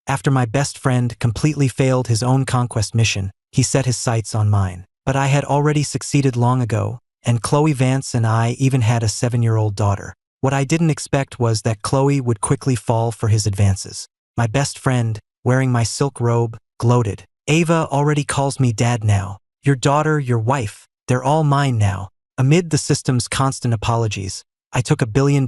After my best friend completely failed his own conquest mission, he set his sights on mine. But I had already succeeded long ago, and Chloe Vance and I even had a 7-year-old daughter. What I didn't expect was that Chloe would quickly fall for his advances. My best friend, wearing my silk robe, gloated. "Ava already calls me dad now. Your daughter, your wife, they're all mine now." Amid the system's constant apologies, I took $1 billion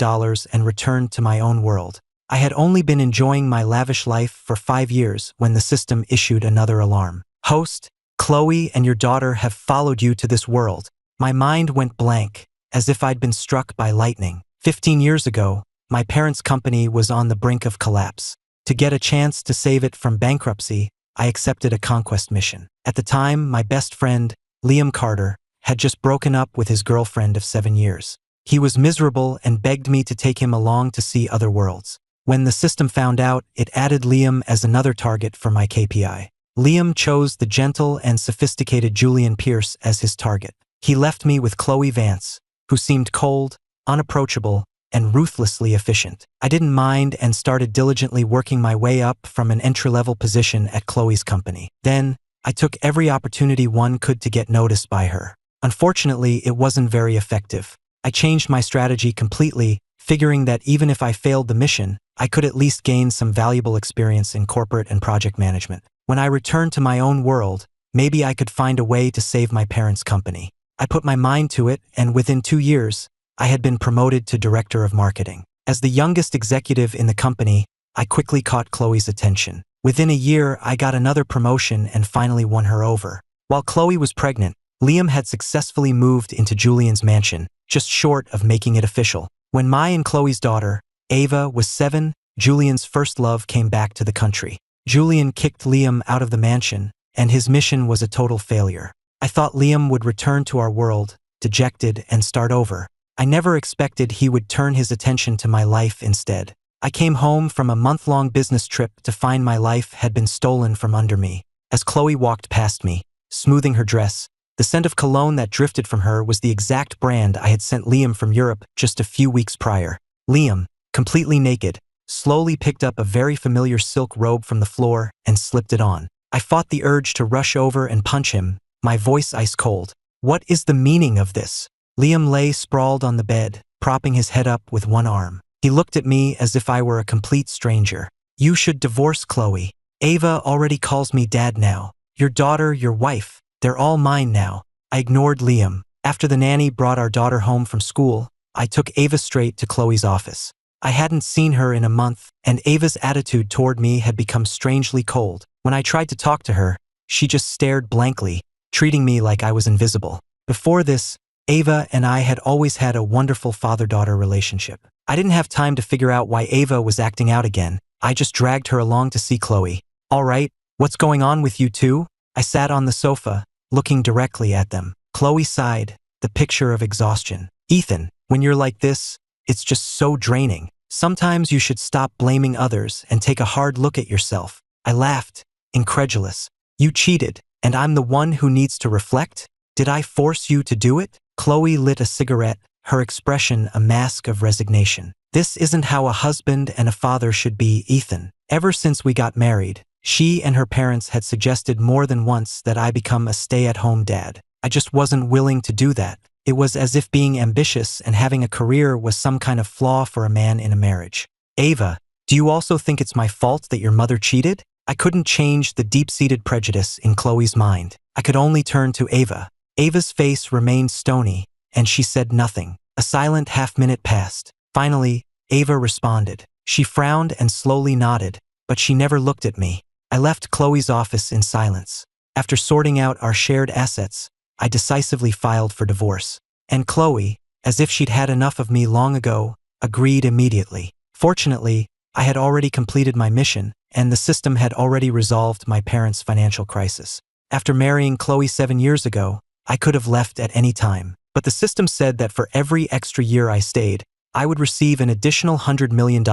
and returned to my own world. I had only been enjoying my lavish life for 5 years when the system issued another alarm. "Host, Chloe and your daughter have followed you to this world." My mind went blank, as if I'd been struck by lightning. 15 years ago, my parents' company was on the brink of collapse. To get a chance to save it from bankruptcy, I accepted a conquest mission. At the time, my best friend, Liam Carter, had just broken up with his girlfriend of 7 years. He was miserable and begged me to take him along to see other worlds. When the system found out, it added Liam as another target for my KPI. Liam chose the gentle and sophisticated Julian Pierce as his target. He left me with Chloe Vance, who seemed cold, unapproachable, and ruthlessly efficient. I didn't mind and started diligently working my way up from an entry-level position at Chloe's company. Then, I took every opportunity one could to get noticed by her. Unfortunately, it wasn't very effective. I changed my strategy completely, figuring that even if I failed the mission, I could at least gain some valuable experience in corporate and project management. When I returned to my own world, maybe I could find a way to save my parents' company. I put my mind to it, and within 2 years, I had been promoted to director of marketing. As the youngest executive in the company, I quickly caught Chloe's attention. Within a year, I got another promotion and finally won her over. While Chloe was pregnant, Liam had successfully moved into Julian's mansion, just short of making it official. When my and Chloe's daughter, Ava, was 7, Julian's first love came back to the country. Julian kicked Liam out of the mansion, and his mission was a total failure. I thought Liam would return to our world, dejected, and start over. I never expected he would turn his attention to my life instead. I came home from a month-long business trip to find my life had been stolen from under me. As Chloe walked past me, smoothing her dress, the scent of cologne that drifted from her was the exact brand I had sent Liam from Europe just a few weeks prior. Liam, completely naked, slowly picked up a very familiar silk robe from the floor and slipped it on. I fought the urge to rush over and punch him, my voice ice cold. "What is the meaning of this?" Liam lay sprawled on the bed, propping his head up with one arm. He looked at me as if I were a complete stranger. "You should divorce Chloe. Ava already calls me dad now. Your daughter, your wife, they're all mine now." I ignored Liam. After the nanny brought our daughter home from school, I took Ava straight to Chloe's office. I hadn't seen her in a month, and Ava's attitude toward me had become strangely cold. When I tried to talk to her, she just stared blankly, treating me like I was invisible. Before this, Ava and I had always had a wonderful father-daughter relationship. I didn't have time to figure out why Ava was acting out again. I just dragged her along to see Chloe. "All right, what's going on with you two?" I sat on the sofa, looking directly at them. Chloe sighed, the picture of exhaustion. "Ethan, when you're like this, it's just so draining. Sometimes you should stop blaming others and take a hard look at yourself." I laughed, incredulous. "You cheated, and I'm the one who needs to reflect? Did I force you to do it?" Chloe lit a cigarette, her expression a mask of resignation. "This isn't how a husband and a father should be, Ethan. Ever since we got married, she and her parents had suggested more than once that I become a stay-at-home dad. I just wasn't willing to do that. It was as if being ambitious and having a career was some kind of flaw for a man in a marriage." "Ava, do you also think it's my fault that your mother cheated?" I couldn't change the deep-seated prejudice in Chloe's mind. I could only turn to Ava. Ava's face remained stony, and she said nothing. A silent half-minute passed. Finally, Ava responded. She frowned and slowly nodded, but she never looked at me. I left Chloe's office in silence. After sorting out our shared assets, I decisively filed for divorce. And Chloe, as if she'd had enough of me long ago, agreed immediately. Fortunately, I had already completed my mission, and the system had already resolved my parents' financial crisis. After marrying Chloe 7 years ago, I could have left at any time, but the system said that for every extra year I stayed, I would receive an additional $100 million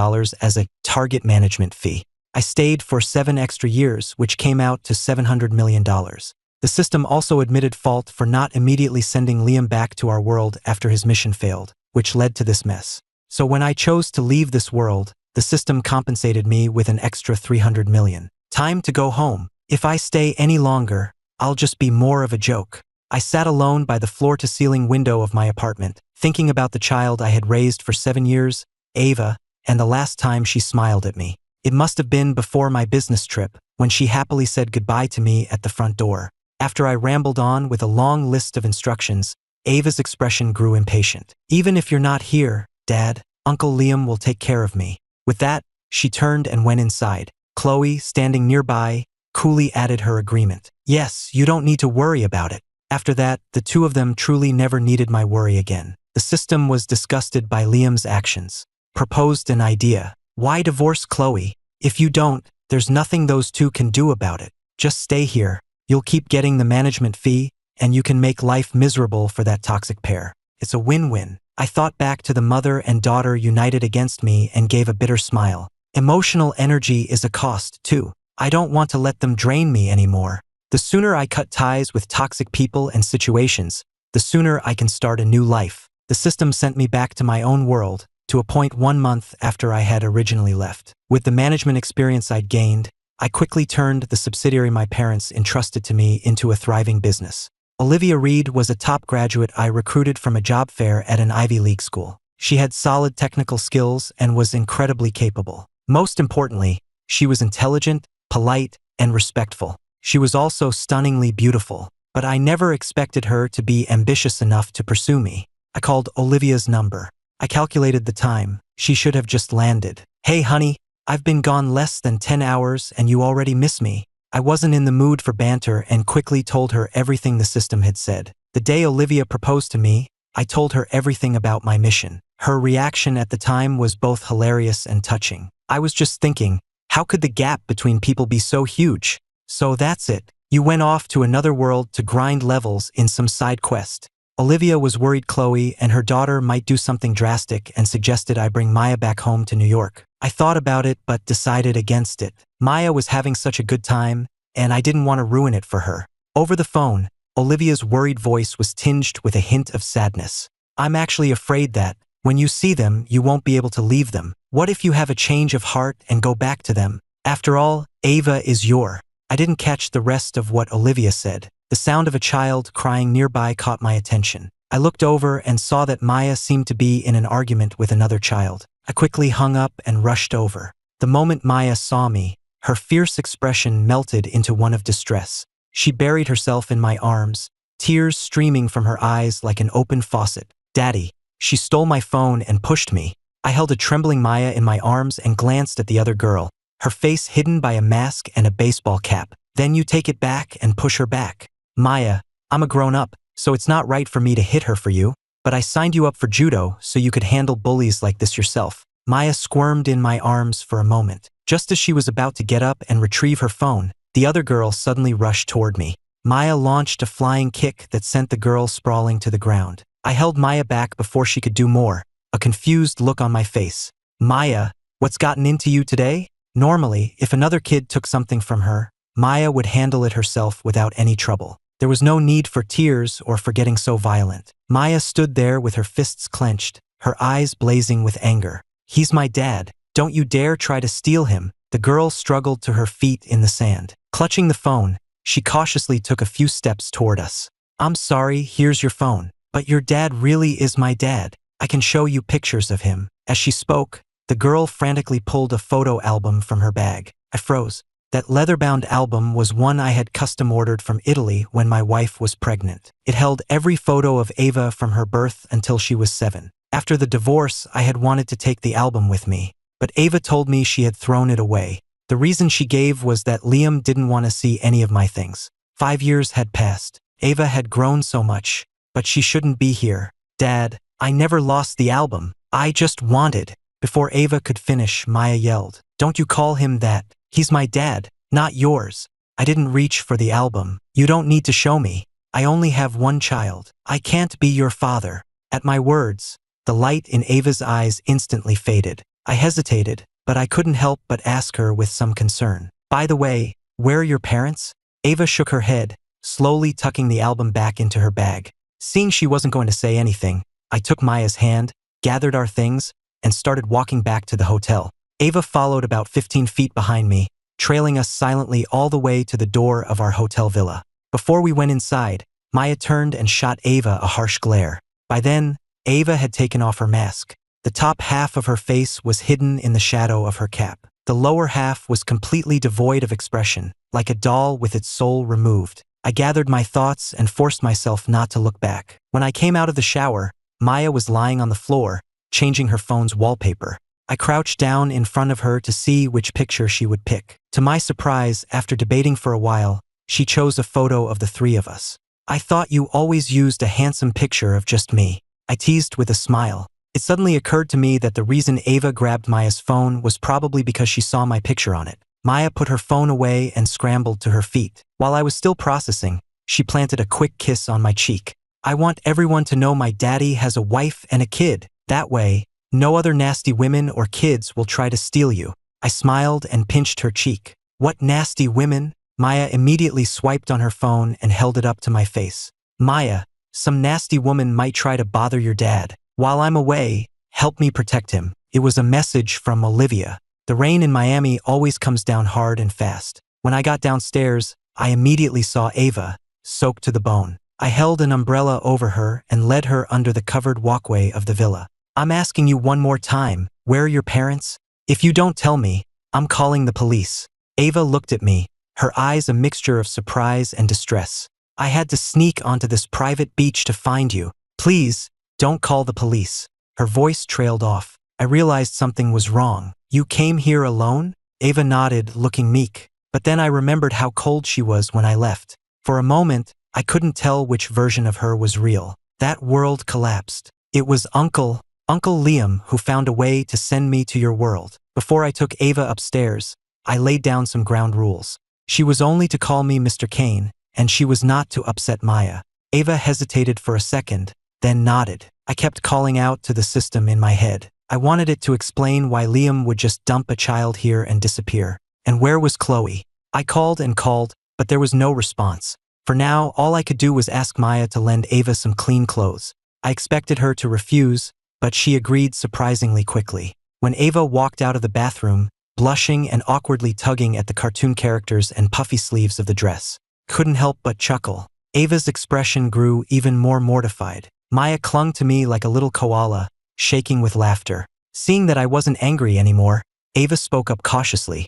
as a target management fee. I stayed for 7 extra years, which came out to $700 million. The system also admitted fault for not immediately sending Liam back to our world after his mission failed, which led to this mess. So when I chose to leave this world, the system compensated me with an extra 300 million. Time to go home. If I stay any longer, I'll just be more of a joke. I sat alone by the floor-to-ceiling window of my apartment, thinking about the child I had raised for 7 years, Ava, and the last time she smiled at me. It must have been before my business trip, when she happily said goodbye to me at the front door. After I rambled on with a long list of instructions, Ava's expression grew impatient. "Even if you're not here, Dad, Uncle Liam will take care of me." With that, she turned and went inside. Chloe, standing nearby, coolly added her agreement. "Yes, you don't need to worry about it." After that, the two of them truly never needed my worry again. The system was disgusted by Liam's actions. Proposed an idea. "Why divorce Chloe? If you don't, there's nothing those two can do about it. Just stay here. You'll keep getting the management fee, and you can make life miserable for that toxic pair. It's a win-win." I thought back to the mother and daughter united against me and gave a bitter smile. Emotional energy is a cost, too. I don't want to let them drain me anymore. The sooner I cut ties with toxic people and situations, the sooner I can start a new life. The system sent me back to my own world, to a point 1 month after I had originally left. With the management experience I'd gained, I quickly turned the subsidiary my parents entrusted to me into a thriving business. Olivia Reed was a top graduate I recruited from a job fair at an Ivy League school. She had solid technical skills and was incredibly capable. Most importantly, she was intelligent, polite, and respectful. She was also stunningly beautiful, but I never expected her to be ambitious enough to pursue me. I called Olivia's number. I calculated the time. She should have just landed. "Hey, honey, I've been gone less than 10 hours and you already miss me." I wasn't in the mood for banter and quickly told her everything the system had said. The day Olivia proposed to me, I told her everything about my mission. Her reaction at the time was both hilarious and touching. I was just thinking, how could the gap between people be so huge? "So that's it. You went off to another world to grind levels in some side quest." Olivia was worried Chloe and her daughter might do something drastic and suggested I bring Maya back home to New York. I thought about it but decided against it. Maya was having such a good time, and I didn't want to ruin it for her. Over the phone, Olivia's worried voice was tinged with a hint of sadness. "I'm actually afraid that, when you see them, you won't be able to leave them. What if you have a change of heart and go back to them? After all, Ava is your..." I didn't catch the rest of what Olivia said. The sound of a child crying nearby caught my attention. I looked over and saw that Maya seemed to be in an argument with another child. I quickly hung up and rushed over. The moment Maya saw me, her fierce expression melted into one of distress. She buried herself in my arms, tears streaming from her eyes like an open faucet. "Daddy." She stole my phone and pushed me. I held a trembling Maya in my arms and glanced at the other girl, her face hidden by a mask and a baseball cap. "Then you take it back and push her back." "Maya, I'm a grown-up, so it's not right for me to hit her for you. But I signed you up for judo so you could handle bullies like this yourself." Maya squirmed in my arms for a moment. Just as she was about to get up and retrieve her phone, the other girl suddenly rushed toward me. Maya launched a flying kick that sent the girl sprawling to the ground. I held Maya back before she could do more, a confused look on my face. "Maya, what's gotten into you today?" Normally, if another kid took something from her, Maya would handle it herself without any trouble. There was no need for tears or for getting so violent. Maya stood there with her fists clenched, her eyes blazing with anger. "He's my dad. Don't you dare try to steal him." The girl struggled to her feet in the sand. Clutching the phone, she cautiously took a few steps toward us. "I'm sorry, here's your phone. But your dad really is my dad. I can show you pictures of him." As she spoke, the girl frantically pulled a photo album from her bag. I froze. That leather-bound album was one I had custom-ordered from Italy when my wife was pregnant. It held every photo of Ava from her birth until she was 7. After the divorce, I had wanted to take the album with me, but Ava told me she had thrown it away. The reason she gave was that Liam didn't want to see any of my things. 5 years had passed. Ava had grown so much, but she shouldn't be here. "Dad, I never lost the album. I just wanted..." Before Ava could finish, Maya yelled, "Don't you call him that. He's my dad, not yours." I didn't reach for the album. "You don't need to show me. I only have one child. I can't be your father." At my words, the light in Ava's eyes instantly faded. I hesitated, but I couldn't help but ask her with some concern, "By the way, where are your parents?" Ava shook her head, slowly tucking the album back into her bag. Seeing she wasn't going to say anything, I took Maya's hand, gathered our things, and started walking back to the hotel. Ava followed about 15 feet behind me, trailing us silently all the way to the door of our hotel villa. Before we went inside, Maya turned and shot Ava a harsh glare. By then, Ava had taken off her mask. The top half of her face was hidden in the shadow of her cap. The lower half was completely devoid of expression, like a doll with its soul removed. I gathered my thoughts and forced myself not to look back. When I came out of the shower, Maya was lying on the floor, changing her phone's wallpaper. I crouched down in front of her to see which picture she would pick. To my surprise, after debating for a while, she chose a photo of the three of us. "I thought you always used a handsome picture of just me," I teased with a smile. It suddenly occurred to me that the reason Ava grabbed Maya's phone was probably because she saw my picture on it. Maya put her phone away and scrambled to her feet. While I was still processing, she planted a quick kiss on my cheek. "I want everyone to know my daddy has a wife and a kid. That way, no other nasty women or kids will try to steal you." I smiled and pinched her cheek. "What nasty women?" Maya immediately swiped on her phone and held it up to my face. "Maya, some nasty woman might try to bother your dad. While I'm away, help me protect him." It was a message from Olivia. The rain in Miami always comes down hard and fast. When I got downstairs, I immediately saw Ava, soaked to the bone. I held an umbrella over her and led her under the covered walkway of the villa. "I'm asking you one more time, where are your parents? If you don't tell me, I'm calling the police." Ava looked at me, her eyes a mixture of surprise and distress. "I had to sneak onto this private beach to find you. Please, don't call the police." Her voice trailed off. I realized something was wrong. "You came here alone?" Ava nodded, looking meek. But then I remembered how cold she was when I left. For a moment, I couldn't tell which version of her was real. That world collapsed. "It was Uncle Liam who found a way to send me to your world." Before I took Ava upstairs, I laid down some ground rules. She was only to call me Mr. Kane, and she was not to upset Maya. Ava hesitated for a second, then nodded. I kept calling out to the system in my head. I wanted it to explain why Liam would just dump a child here and disappear. And where was Chloe? I called and called, but there was no response. For now, all I could do was ask Maya to lend Ava some clean clothes. I expected her to refuse, but she agreed surprisingly quickly. When Ava walked out of the bathroom, blushing and awkwardly tugging at the cartoon characters and puffy sleeves of the dress, couldn't help but chuckle. Ava's expression grew even more mortified. Maya clung to me like a little koala, shaking with laughter. Seeing that I wasn't angry anymore, Ava spoke up cautiously.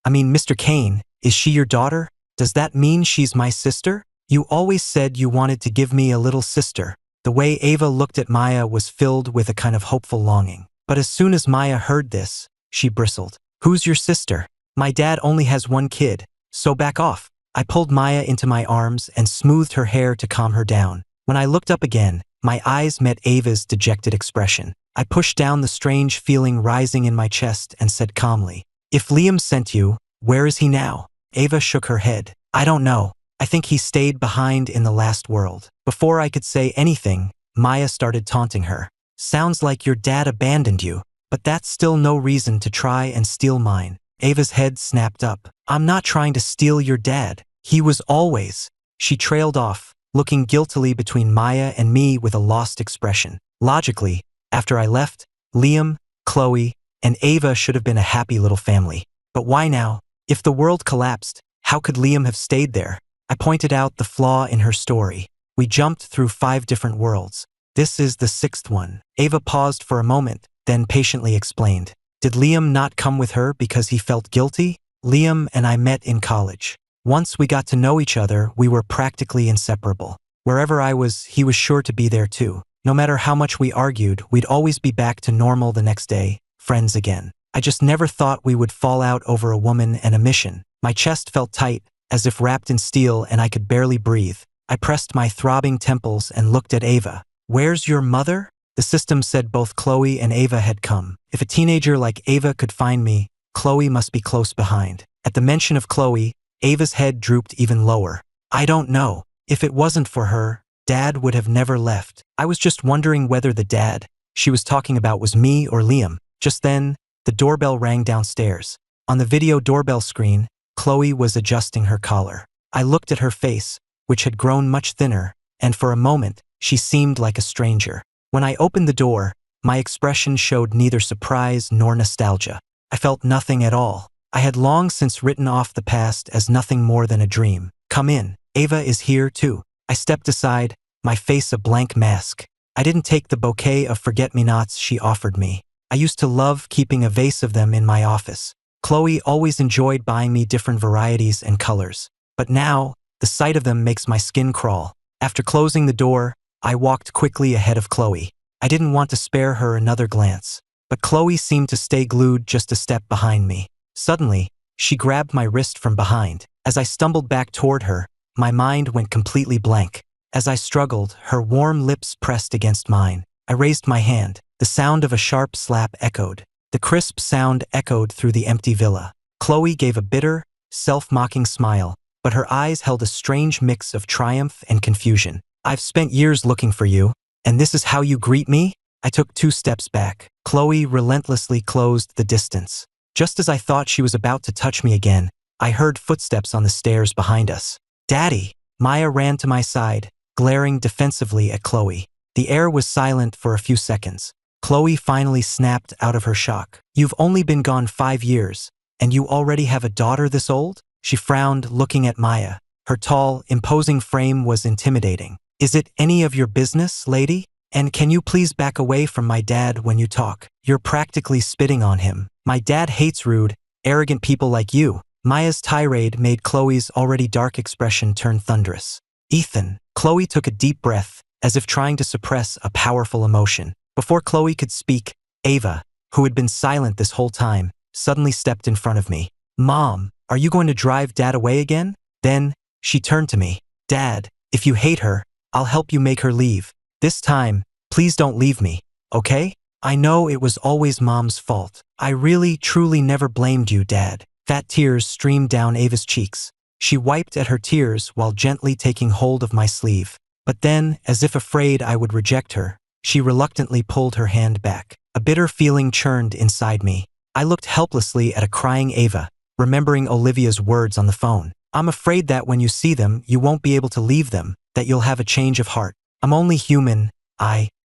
Mr. Kane, is she your daughter? Does that mean she's my sister? You always said you wanted to give me a little sister." The way Ava looked at Maya was filled with a kind of hopeful longing. But as soon as Maya heard this, she bristled. "Who's your sister? My dad only has one kid, so back off." I pulled Maya into my arms and smoothed her hair to calm her down. When I looked up again, my eyes met Ava's dejected expression. I pushed down the strange feeling rising in my chest and said calmly, "If Liam sent you, where is he now?" Ava shook her head. "I don't know. I think he stayed behind in the last world." Before I could say anything, Maya started taunting her. "Sounds like your dad abandoned you, but that's still no reason to try and steal mine." Ava's head snapped up. "I'm not trying to steal your dad. He was always..." She trailed off, looking guiltily between Maya and me with a lost expression. Logically, after I left, Liam, Chloe, and Ava should have been a happy little family. But why now? If the world collapsed, how could Liam have stayed there? I pointed out the flaw in her story. "We jumped through 5 different worlds. This is the 6th one." Ava paused for a moment, then patiently explained. "Did Liam not come with her because he felt guilty? Liam and I met in college. Once we got to know each other, we were practically inseparable. Wherever I was, he was sure to be there too. No matter how much we argued, we'd always be back to normal the next day, friends again. I just never thought we would fall out over a woman and a mission." My chest felt tight, as if wrapped in steel, and I could barely breathe. I pressed my throbbing temples and looked at Ava. "Where's your mother?" The system said both Chloe and Ava had come. If a teenager like Ava could find me, Chloe must be close behind. At the mention of Chloe, Ava's head drooped even lower. "I don't know. If it wasn't for her, Dad would have never left." I was just wondering whether the dad she was talking about was me or Liam. Just then, the doorbell rang downstairs. On the video doorbell screen, Chloe was adjusting her collar. I looked at her face, which had grown much thinner, and for a moment, she seemed like a stranger. When I opened the door, my expression showed neither surprise nor nostalgia. I felt nothing at all. I had long since written off the past as nothing more than a dream. Come in. Ava is here too. I stepped aside, my face a blank mask. I didn't take the bouquet of forget-me-nots she offered me. I used to love keeping a vase of them in my office. Chloe always enjoyed buying me different varieties and colors. But now, the sight of them makes my skin crawl. After closing the door, I walked quickly ahead of Chloe. I didn't want to spare her another glance. But Chloe seemed to stay glued just a step behind me. Suddenly, she grabbed my wrist from behind. As I stumbled back toward her, my mind went completely blank. As I struggled, her warm lips pressed against mine. I raised my hand. The sound of a sharp slap echoed. The crisp sound echoed through the empty villa. Chloe gave a bitter, self-mocking smile, but her eyes held a strange mix of triumph and confusion. I've spent years looking for you, and this is how you greet me? I took 2 steps back. Chloe relentlessly closed the distance. Just as I thought she was about to touch me again, I heard footsteps on the stairs behind us. Daddy! Maya ran to my side, glaring defensively at Chloe. The air was silent for a few seconds. Chloe finally snapped out of her shock. You've only been gone 5 years, and you already have a daughter this old? She frowned, looking at Maya. Her tall, imposing frame was intimidating. Is it any of your business, lady? And can you please back away from my dad when you talk? You're practically spitting on him. My dad hates rude, arrogant people like you. Maya's tirade made Chloe's already dark expression turn thunderous. Ethan. Chloe took a deep breath, as if trying to suppress a powerful emotion. Before Chloe could speak, Ava, who had been silent this whole time, suddenly stepped in front of me. Mom, are you going to drive Dad away again? Then, she turned to me. Dad, if you hate her, I'll help you make her leave. This time, please don't leave me, okay? I know it was always Mom's fault. I really, truly never blamed you, Dad. Fat tears streamed down Ava's cheeks. She wiped at her tears while gently taking hold of my sleeve. But then, as if afraid I would reject her, she reluctantly pulled her hand back. A bitter feeling churned inside me. I looked helplessly at a crying Ava, remembering Olivia's words on the phone. I'm afraid that when you see them, you won't be able to leave them, that you'll have a change of heart. I'm only human.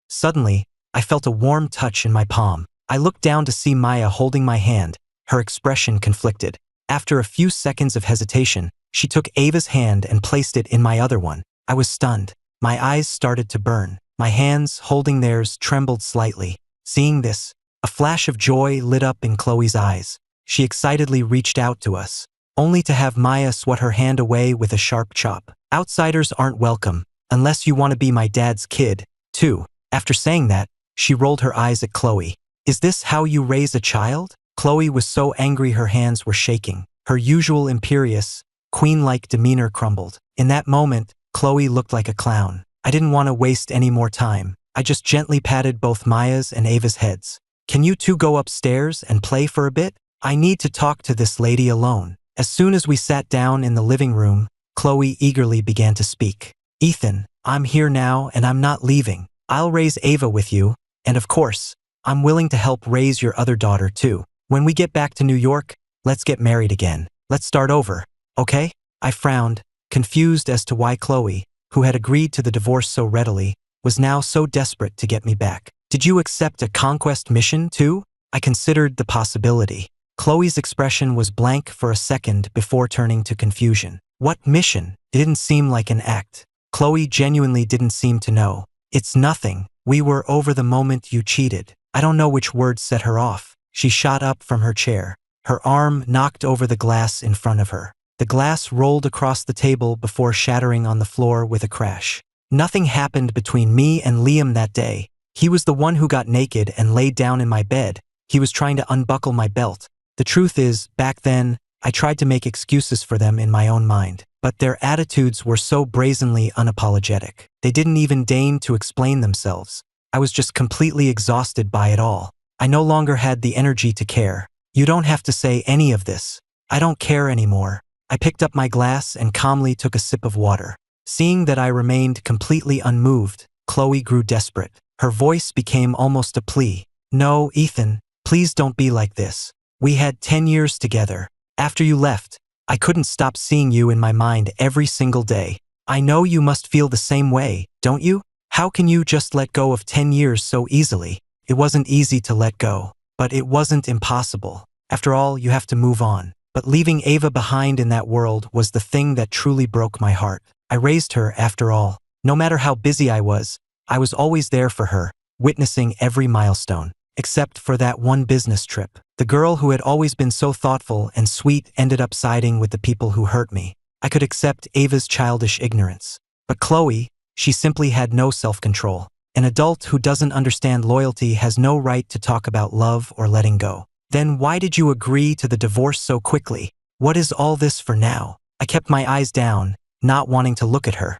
Suddenly, I felt a warm touch in my palm. I looked down to see Maya holding my hand, her expression conflicted. After a few seconds of hesitation, she took Ava's hand and placed it in my other one. I was stunned. My eyes started to burn. My hands, holding theirs, trembled slightly. Seeing this, a flash of joy lit up in Chloe's eyes. She excitedly reached out to us, only to have Maya swat her hand away with a sharp chop. Outsiders aren't welcome, unless you want to be my dad's kid, too. After saying that, she rolled her eyes at Chloe. Is this how you raise a child? Chloe was so angry her hands were shaking. Her usual imperious, queen-like demeanor crumbled. In that moment, Chloe looked like a clown. I didn't want to waste any more time. I just gently patted both Maya's and Ava's heads. Can you two go upstairs and play for a bit? I need to talk to this lady alone. As soon as we sat down in the living room, Chloe eagerly began to speak. Ethan, I'm here now and I'm not leaving. I'll raise Ava with you, and of course, I'm willing to help raise your other daughter too. When we get back to New York, let's get married again. Let's start over, okay? I frowned, confused as to why Chloe, who had agreed to the divorce so readily, was now so desperate to get me back. Did you accept a conquest mission too? I considered the possibility. Chloe's expression was blank for a second before turning to confusion. What mission? It didn't seem like an act. Chloe genuinely didn't seem to know. It's nothing. We were over the moment you cheated. I don't know which words set her off. She shot up from her chair. Her arm knocked over the glass in front of her. The glass rolled across the table before shattering on the floor with a crash. Nothing happened between me and Liam that day. He was the one who got naked and laid down in my bed. He was trying to unbuckle my belt. The truth is, back then, I tried to make excuses for them in my own mind. But their attitudes were so brazenly unapologetic. They didn't even deign to explain themselves. I was just completely exhausted by it all. I no longer had the energy to care. You don't have to say any of this. I don't care anymore. I picked up my glass and calmly took a sip of water. Seeing that I remained completely unmoved, Chloe grew desperate. Her voice became almost a plea. No, Ethan, please don't be like this. We had 10 years together. After you left, I couldn't stop seeing you in my mind every single day. I know you must feel the same way, don't you? How can you just let go of 10 years so easily? It wasn't easy to let go, but it wasn't impossible. After all, you have to move on. But leaving Ava behind in that world was the thing that truly broke my heart. I raised her, after all. No matter how busy I was always there for her, witnessing every milestone. Except for that one business trip. The girl who had always been so thoughtful and sweet ended up siding with the people who hurt me. I could accept Ava's childish ignorance. But Chloe, she simply had no self-control. An adult who doesn't understand loyalty has no right to talk about love or letting go. Then why did you agree to the divorce so quickly? What is all this for now? I kept my eyes down, not wanting to look at her.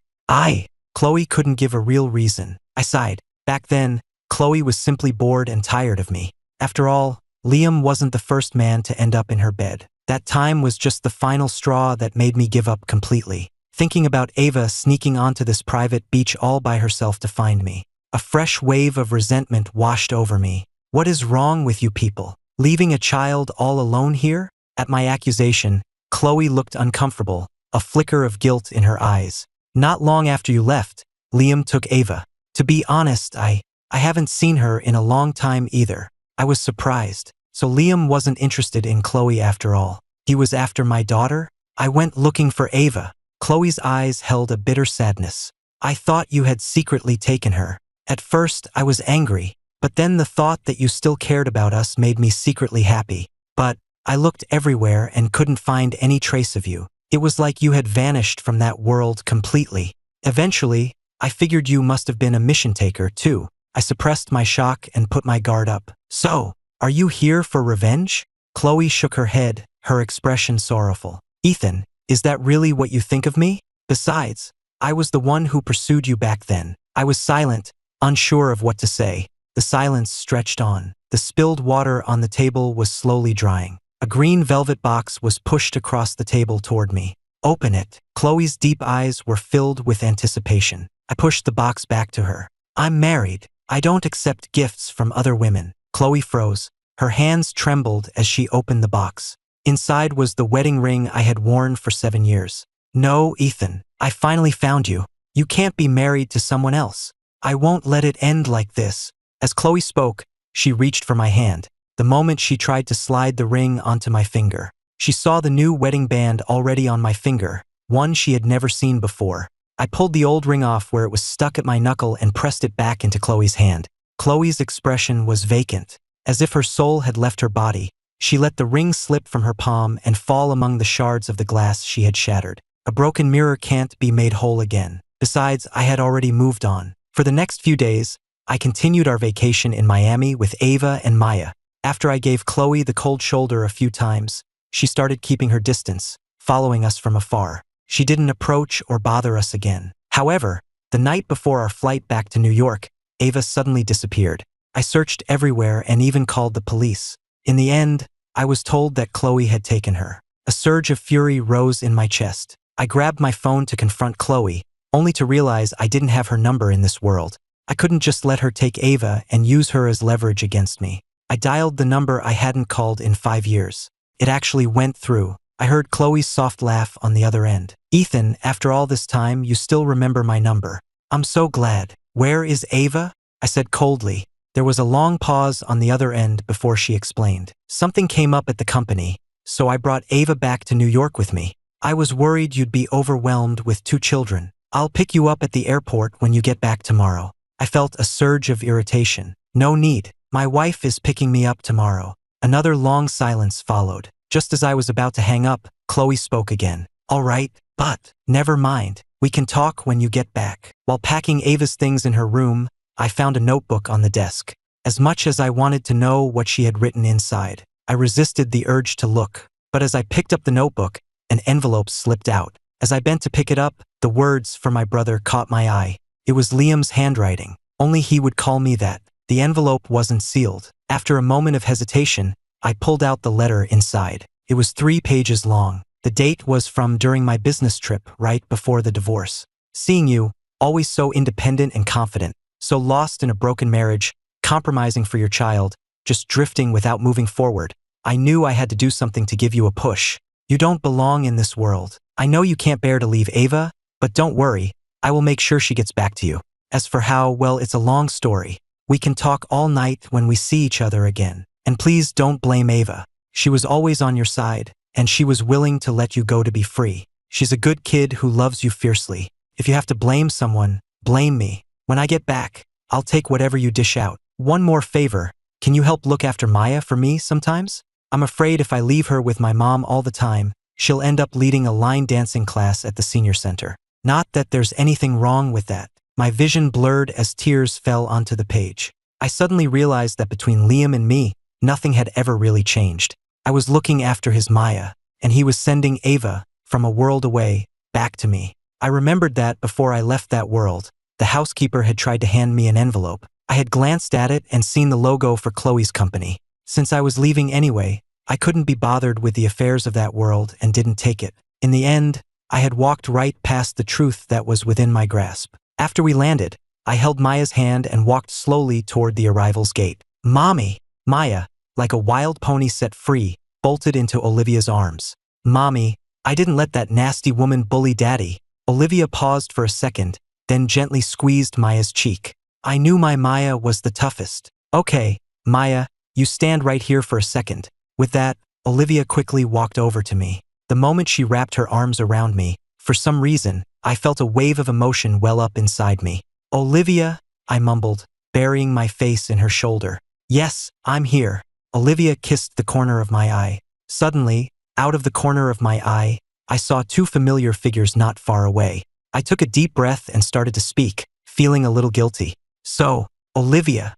Chloe couldn't give a real reason. I sighed. Back then, Chloe was simply bored and tired of me. After all, Liam wasn't the first man to end up in her bed. That time was just the final straw that made me give up completely. Thinking about Ava sneaking onto this private beach all by herself to find me. A fresh wave of resentment washed over me. What is wrong with you people? Leaving a child all alone here? At my accusation, Chloe looked uncomfortable, a flicker of guilt in her eyes. Not long after you left, Liam took Ava. To be honest, I haven't seen her in a long time either. I was surprised. So Liam wasn't interested in Chloe after all. He was after my daughter? I went looking for Ava. Chloe's eyes held a bitter sadness. I thought you had secretly taken her. At first, I was angry, but then the thought that you still cared about us made me secretly happy. But I looked everywhere and couldn't find any trace of you. It was like you had vanished from that world completely. Eventually, I figured you must have been a mission taker too. I suppressed my shock and put my guard up. So, are you here for revenge? Chloe shook her head, her expression sorrowful. Ethan, is that really what you think of me? Besides, I was the one who pursued you back then. I was silent, unsure of what to say. The silence stretched on. The spilled water on the table was slowly drying. A green velvet box was pushed across the table toward me. Open it. Chloe's deep eyes were filled with anticipation. I pushed the box back to her. I'm married. I don't accept gifts from other women. Chloe froze. Her hands trembled as she opened the box. Inside was the wedding ring I had worn for 7 years. No, Ethan, I finally found you. You can't be married to someone else. I won't let it end like this. As Chloe spoke, she reached for my hand. The moment she tried to slide the ring onto my finger, she saw the new wedding band already on my finger, one she had never seen before. I pulled the old ring off where it was stuck at my knuckle and pressed it back into Chloe's hand. Chloe's expression was vacant, as if her soul had left her body. She let the ring slip from her palm and fall among the shards of the glass she had shattered. A broken mirror can't be made whole again. Besides, I had already moved on. For the next few days, I continued our vacation in Miami with Ava and Maya. After I gave Chloe the cold shoulder a few times, she started keeping her distance, following us from afar. She didn't approach or bother us again. However, the night before our flight back to New York, Ava suddenly disappeared. I searched everywhere and even called the police. In the end, I was told that Chloe had taken her. A surge of fury rose in my chest. I grabbed my phone to confront Chloe, only to realize I didn't have her number in this world. I couldn't just let her take Ava and use her as leverage against me. I dialed the number I hadn't called in 5 years. It actually went through. I heard Chloe's soft laugh on the other end. Ethan, after all this time, you still remember my number. I'm so glad. Where is Ava? I said coldly. There was a long pause on the other end before she explained. Something came up at the company, so I brought Ava back to New York with me. I was worried you'd be overwhelmed with 2 children. I'll pick you up at the airport when you get back tomorrow. I felt a surge of irritation. No need. My wife is picking me up tomorrow. Another long silence followed. Just as I was about to hang up, Chloe spoke again. All right, but never mind. We can talk when you get back. While packing Ava's things in her room, I found a notebook on the desk. As much as I wanted to know what she had written inside, I resisted the urge to look. But as I picked up the notebook, an envelope slipped out. As I bent to pick it up, the words for my brother caught my eye. It was Liam's handwriting. Only he would call me that. The envelope wasn't sealed. After a moment of hesitation, I pulled out the letter inside. It was 3 pages long. The date was from during my business trip right before the divorce. Seeing you, always so independent and confident, so lost in a broken marriage, compromising for your child, just drifting without moving forward. I knew I had to do something to give you a push. You don't belong in this world. I know you can't bear to leave Ava, but don't worry, I will make sure she gets back to you. As for how, well, it's a long story. We can talk all night when we see each other again. And please don't blame Ava. She was always on your side, and she was willing to let you go to be free. She's a good kid who loves you fiercely. If you have to blame someone, blame me. When I get back, I'll take whatever you dish out. One more favor, can you help look after Maya for me sometimes? I'm afraid if I leave her with my mom all the time, she'll end up leading a line dancing class at the senior center. Not that there's anything wrong with that. My vision blurred as tears fell onto the page. I suddenly realized that between Liam and me, nothing had ever really changed. I was looking after his Maya, and he was sending Ava, from a world away, back to me. I remembered that before I left that world, the housekeeper had tried to hand me an envelope. I had glanced at it and seen the logo for Chloe's company. Since I was leaving anyway, I couldn't be bothered with the affairs of that world and didn't take it. In the end, I had walked right past the truth that was within my grasp. After we landed, I held Maya's hand and walked slowly toward the arrival's gate. Mommy! Maya, like a wild pony set free, bolted into Olivia's arms. Mommy, I didn't let that nasty woman bully Daddy. Olivia paused for a second, then gently squeezed Maya's cheek. I knew my Maya was the toughest. Okay, Maya, you stand right here for a second. With that, Olivia quickly walked over to me. The moment she wrapped her arms around me, for some reason, I felt a wave of emotion well up inside me. Olivia, I mumbled, burying my face in her shoulder. Yes, I'm here. Olivia kissed the corner of my eye. Suddenly, out of the corner of my eye, I saw two familiar figures not far away. I took a deep breath and started to speak, feeling a little guilty. So, Olivia,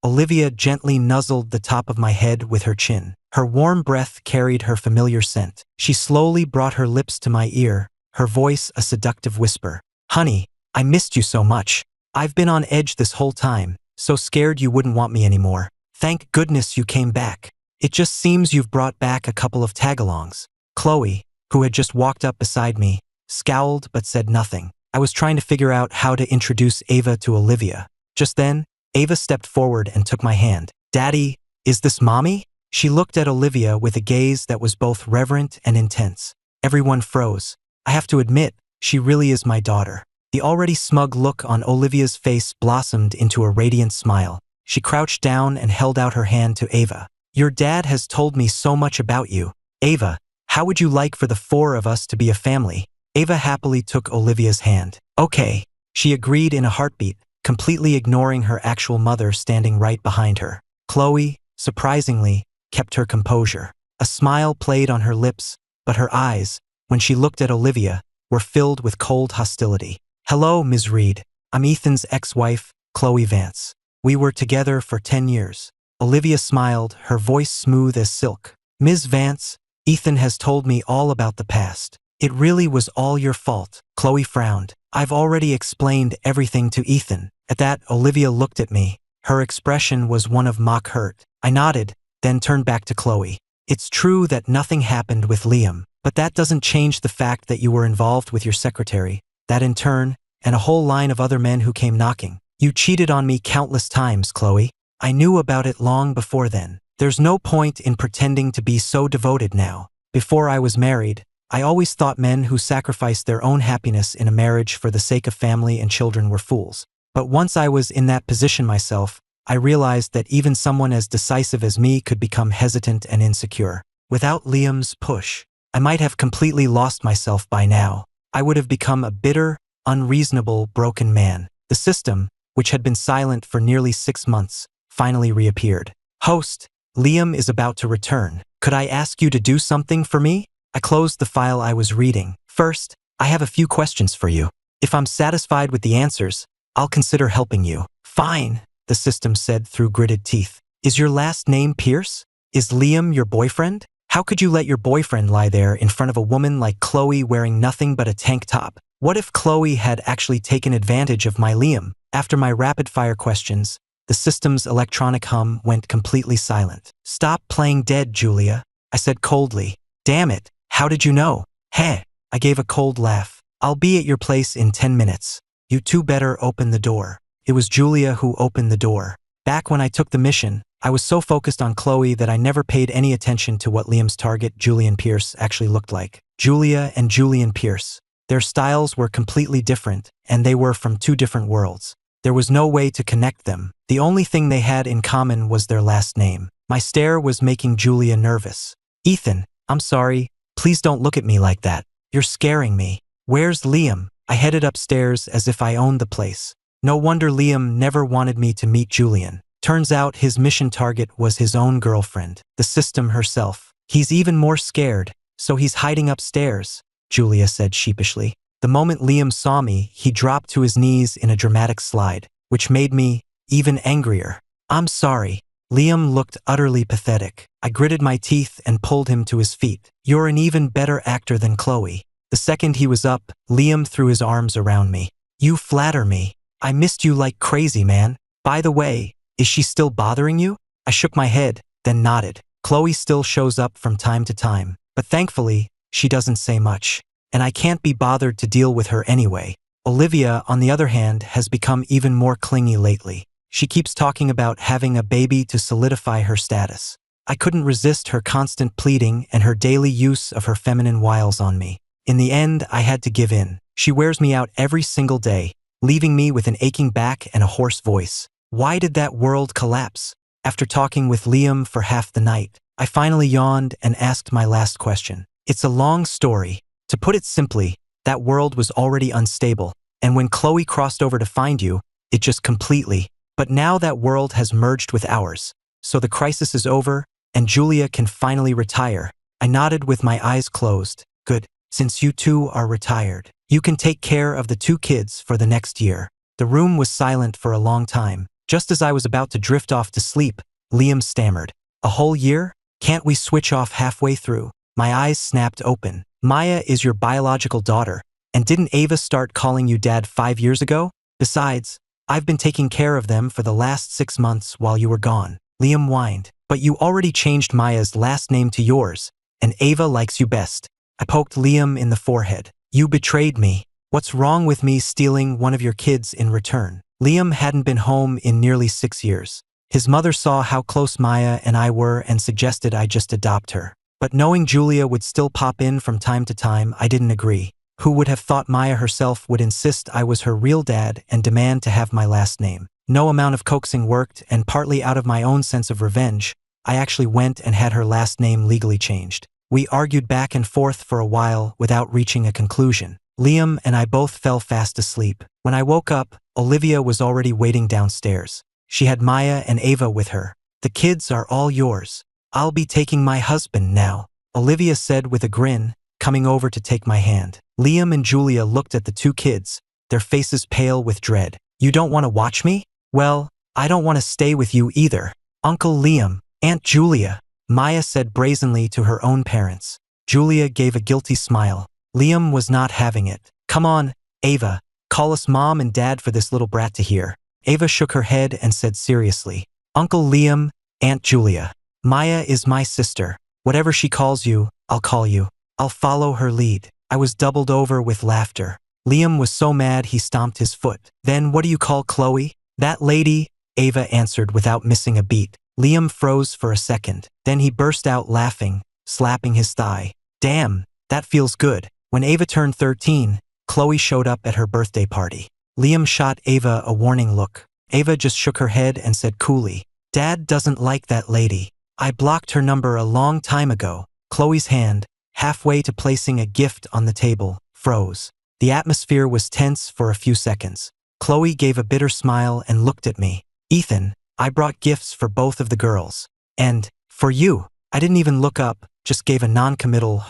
Olivia gently nuzzled the top of my head with her chin. Her warm breath carried her familiar scent. She slowly brought her lips to my ear, her voice a seductive whisper. Honey, I missed you so much. I've been on edge this whole time, so scared you wouldn't want me anymore. Thank goodness you came back. It just seems you've brought back a couple of tagalongs. Chloe, who had just walked up beside me, scowled but said nothing. I was trying to figure out how to introduce Ava to Olivia. Just then, Ava stepped forward and took my hand. Daddy, is this Mommy? She looked at Olivia with a gaze that was both reverent and intense. Everyone froze. I have to admit, she really is my daughter. The already smug look on Olivia's face blossomed into a radiant smile. She crouched down and held out her hand to Ava. Your dad has told me so much about you. Ava, how would you like for the four of us to be a family? Ava happily took Olivia's hand. Okay, she agreed in a heartbeat, completely ignoring her actual mother standing right behind her. Chloe, surprisingly, kept her composure. A smile played on her lips, but her eyes, when she looked at Olivia, were filled with cold hostility. Hello, Ms. Reed. I'm Ethan's ex-wife, Chloe Vance. We were together for 10 years. Olivia smiled, her voice smooth as silk. Ms. Vance, Ethan has told me all about the past. It really was all your fault. Chloe frowned. I've already explained everything to Ethan. At that, Olivia looked at me. Her expression was one of mock hurt. I nodded, then turned back to Chloe. It's true that nothing happened with Liam, but that doesn't change the fact that you were involved with your secretary, that in turn, and a whole line of other men who came knocking. You cheated on me countless times, Chloe. I knew about it long before then. There's no point in pretending to be so devoted now. Before I was married, I always thought men who sacrificed their own happiness in a marriage for the sake of family and children were fools. But once I was in that position myself, I realized that even someone as decisive as me could become hesitant and insecure. Without Liam's push, I might have completely lost myself by now. I would have become a bitter, unreasonable, broken man. The system, which had been silent for nearly 6 months, finally reappeared. Host, Liam is about to return. Could I ask you to do something for me? I closed the file I was reading. First, I have a few questions for you. If I'm satisfied with the answers, I'll consider helping you. Fine, the system said through gritted teeth. Is your last name Pierce? Is Liam your boyfriend? How could you let your boyfriend lie there in front of a woman like Chloe wearing nothing but a tank top? What if Chloe had actually taken advantage of my Liam? After my rapid-fire questions, the system's electronic hum went completely silent. Stop playing dead, Julia, I said coldly. Damn it, how did you know? Heh, I gave a cold laugh. I'll be at your place in 10 minutes. You two better open the door. It was Julia who opened the door. Back when I took the mission, I was so focused on Chloe that I never paid any attention to what Liam's target, Julian Pierce, actually looked like. Julia and Julian Pierce. Their styles were completely different, and they were from 2 different worlds. There was no way to connect them. The only thing they had in common was their last name. My stare was making Julia nervous. Ethan, I'm sorry. Please don't look at me like that. You're scaring me. Where's Liam? I headed upstairs as if I owned the place. No wonder Liam never wanted me to meet Julian. Turns out his mission target was his own girlfriend, the system herself. He's even more scared, so he's hiding upstairs, Julia said sheepishly. The moment Liam saw me, he dropped to his knees in a dramatic slide, which made me even angrier. I'm sorry. Liam looked utterly pathetic. I gritted my teeth and pulled him to his feet. You're an even better actor than Chloe. The second he was up, Liam threw his arms around me. You flatter me. I missed you like crazy, man. By the way, is she still bothering you? I shook my head, then nodded. Chloe still shows up from time to time, but thankfully, she doesn't say much. And I can't be bothered to deal with her anyway. Olivia, on the other hand, has become even more clingy lately. She keeps talking about having a baby to solidify her status. I couldn't resist her constant pleading and her daily use of her feminine wiles on me. In the end, I had to give in. She wears me out every single day, leaving me with an aching back and a hoarse voice. Why did that world collapse? After talking with Liam for half the night, I finally yawned and asked my last question. It's a long story. To put it simply, that world was already unstable, and when Chloe crossed over to find you, it just completely. But now that world has merged with ours, so the crisis is over, and Julia can finally retire. I nodded with my eyes closed. Good, since you two are retired. You can take care of the 2 kids for the next year. The room was silent for a long time. Just as I was about to drift off to sleep, Liam stammered. A whole year? Can't we switch off halfway through? My eyes snapped open. Maya is your biological daughter, and didn't Ava start calling you dad 5 years ago? Besides, I've been taking care of them for the last 6 months while you were gone. Liam whined. But you already changed Maya's last name to yours, and Ava likes you best. I poked Liam in the forehead. You betrayed me. What's wrong with me stealing one of your kids in return? Liam hadn't been home in nearly 6 years. His mother saw how close Maya and I were and suggested I just adopt her. But knowing Julia would still pop in from time to time, I didn't agree. Who would have thought Maya herself would insist I was her real dad and demand to have my last name? No amount of coaxing worked, and partly out of my own sense of revenge, I actually went and had her last name legally changed. We argued back and forth for a while without reaching a conclusion. Liam and I both fell fast asleep. When I woke up, Olivia was already waiting downstairs. She had Maya and Ava with her. The kids are all yours. I'll be taking my husband now, Olivia said with a grin, coming over to take my hand. Liam and Julia looked at the 2 kids, their faces pale with dread. You don't want to watch me? Well, I don't want to stay with you either. Uncle Liam, Aunt Julia, Maya said brazenly to her own parents. Julia gave a guilty smile. Liam was not having it. Come on, Ava, call us mom and dad for this little brat to hear. Ava shook her head and said seriously, Uncle Liam, Aunt Julia. Maya is my sister. Whatever she calls you, I'll call you. I'll follow her lead. I was doubled over with laughter. Liam was so mad he stomped his foot. Then what do you call Chloe? That lady, Ava answered without missing a beat. Liam froze for a second. Then he burst out laughing, slapping his thigh. Damn, that feels good. When Ava turned 13, Chloe showed up at her birthday party. Liam shot Ava a warning look. Ava just shook her head and said coolly, Dad doesn't like that lady. I blocked her number a long time ago. Chloe's hand, halfway to placing a gift on the table, froze. The atmosphere was tense for a few seconds. Chloe gave a bitter smile and looked at me. Ethan, I brought gifts for both of the girls. And, for you. I didn't even look up, just gave a non-committal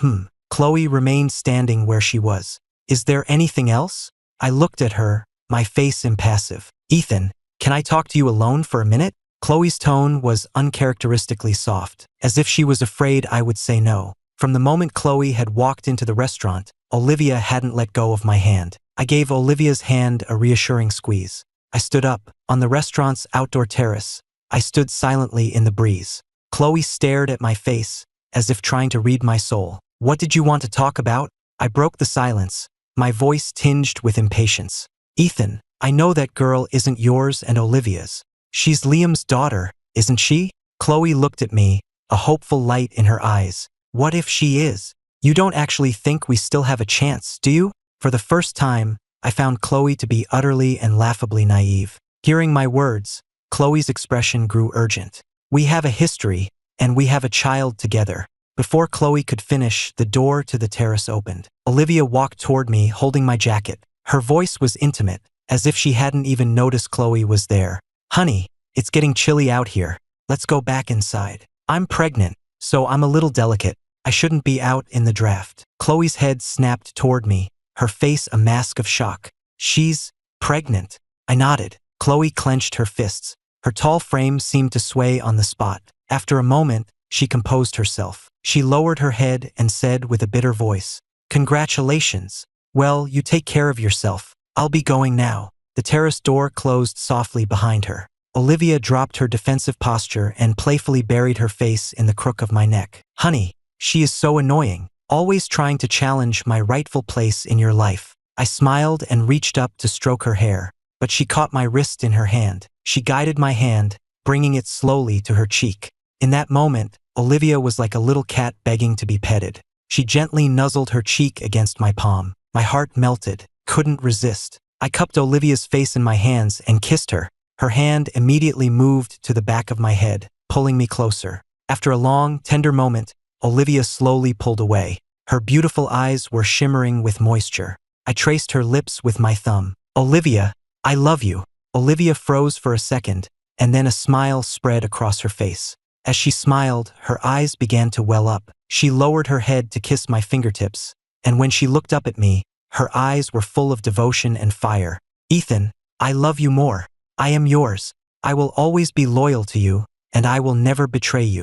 Chloe remained standing where she was. Is there anything else? I looked at her, my face impassive. Ethan, can I talk to you alone for a minute? Chloe's tone was uncharacteristically soft, as if she was afraid I would say no. From the moment Chloe had walked into the restaurant, Olivia hadn't let go of my hand. I gave Olivia's hand a reassuring squeeze. I stood up. On the restaurant's outdoor terrace, I stood silently in the breeze. Chloe stared at my face, as if trying to read my soul. What did you want to talk about? I broke the silence, my voice tinged with impatience. Ethan, I know that girl isn't yours and Olivia's. She's Liam's daughter, isn't she? Chloe looked at me, a hopeful light in her eyes. What if she is? You don't actually think we still have a chance, do you? For the first time, I found Chloe to be utterly and laughably naive. Hearing my words, Chloe's expression grew urgent. We have a history, and we have a child together." Before Chloe could finish, the door to the terrace opened. Olivia walked toward me, holding my jacket. Her voice was intimate, as if she hadn't even noticed Chloe was there. "Honey, it's getting chilly out here. Let's go back inside. I'm pregnant, so I'm a little delicate. I shouldn't be out in the draft." Chloe's head snapped toward me, her face a mask of shock. "She's pregnant?" I nodded. Chloe clenched her fists. Her tall frame seemed to sway on the spot. After a moment, she composed herself. She lowered her head and said with a bitter voice, "Congratulations. Well, you take care of yourself. I'll be going now." The terrace door closed softly behind her. Olivia dropped her defensive posture and playfully buried her face in the crook of my neck. "Honey, she is so annoying, always trying to challenge my rightful place in your life." I smiled and reached up to stroke her hair, but she caught my wrist in her hand. She guided my hand, bringing it slowly to her cheek. In that moment, Olivia was like a little cat begging to be petted. She gently nuzzled her cheek against my palm. My heart melted, couldn't resist. I cupped Olivia's face in my hands and kissed her. Her hand immediately moved to the back of my head, pulling me closer. After a long, tender moment, Olivia slowly pulled away. Her beautiful eyes were shimmering with moisture. I traced her lips with my thumb. "Olivia, I love you." Olivia froze for a second, and then a smile spread across her face. As she smiled, her eyes began to well up. She lowered her head to kiss my fingertips, and when she looked up at me, her eyes were full of devotion and fire. "Ethan, I love you more. I am yours. I will always be loyal to you, and I will never betray you."